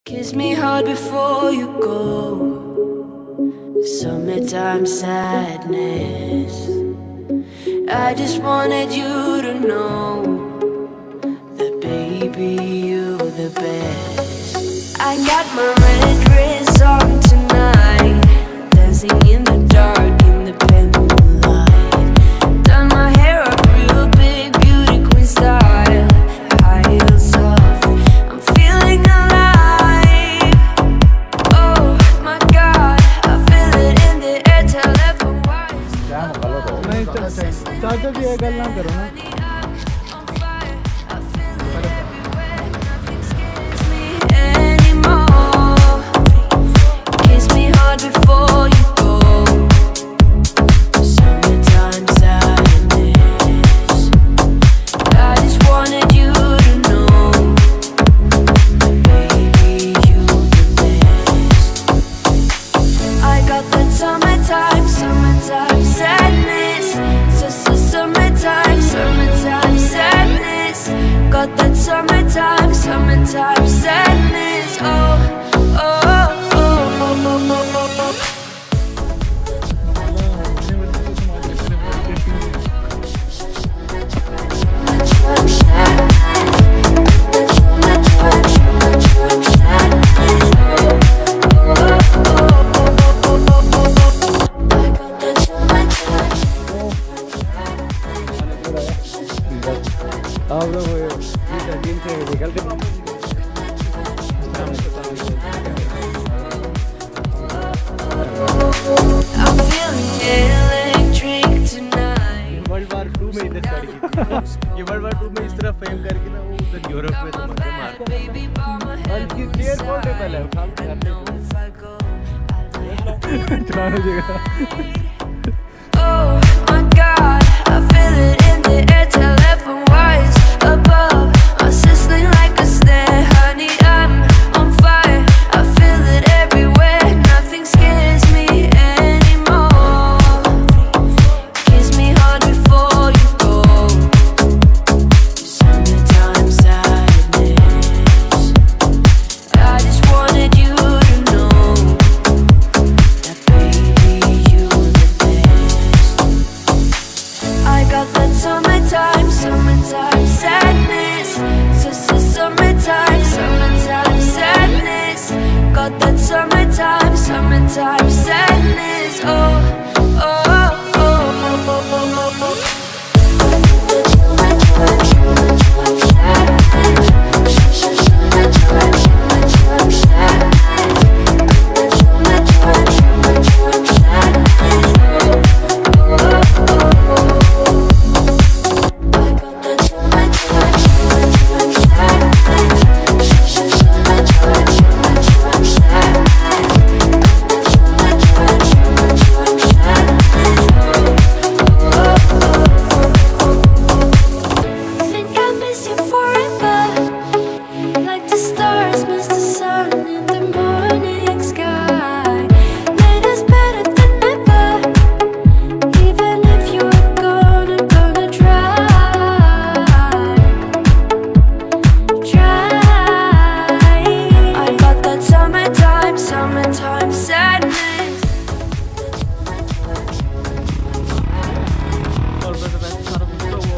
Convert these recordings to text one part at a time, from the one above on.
Kiss me hard before you go. Summertime sadness. I just wanted you to know that baby, you're the best. I got my red dress on tonight, dancing in the dark in the pendulum light. Done my hair up real big, beauty queen style, high heels off. I'm feeling alive. Oh my God, I feel it in the air. Telephone wires. चाचा भी ये गल ना करो ना before you go. Summertime sadness. I just wanted you to know, baby, you're the best. I got that summertime sadness. Summertime sadness. Got that summertime sadness. Oh, oh, oh, oh, oh, oh, oh. I'm feeling electric tonight. World war 2 में इधर start की ये world war 2 में इस तरह fame करके ना वो उधर यूरोप में तो मजे मार और इसकी क्लियर पोर्टेबल है उठा चलाने देगा Oh my God, I feel it in the air. Telephone wires above, I'm sizzling like a snare. Honey, I'm on fire. I feel it everywhere. Nothing scares me anymore. Kiss me hard before you go. Summertime sadness. I just wanted you to know that baby, you're the best. I got that summertime sadness. Summertime sadness. Got that summertime sadness. Oh, oh, oh, oh, oh, oh, oh. Think I miss you forever, like the stars miss the sun in the morning sky. Made us better than ever, even if you're gone, I'm gonna try. I got that summertime sadness. और बस सारा कुछ तो वो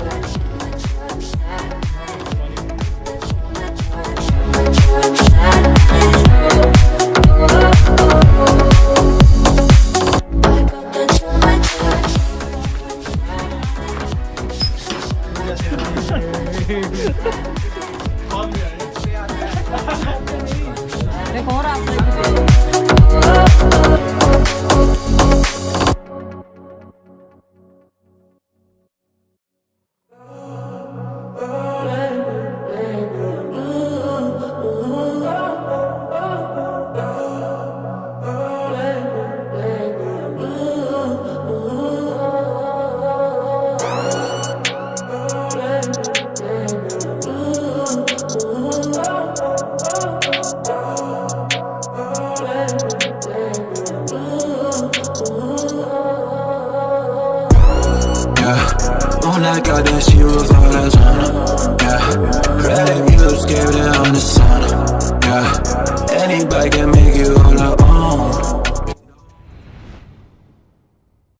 Moon like I did, she was all that's on her. Yeah, red music, gave it on the sun. Yeah, money back at me.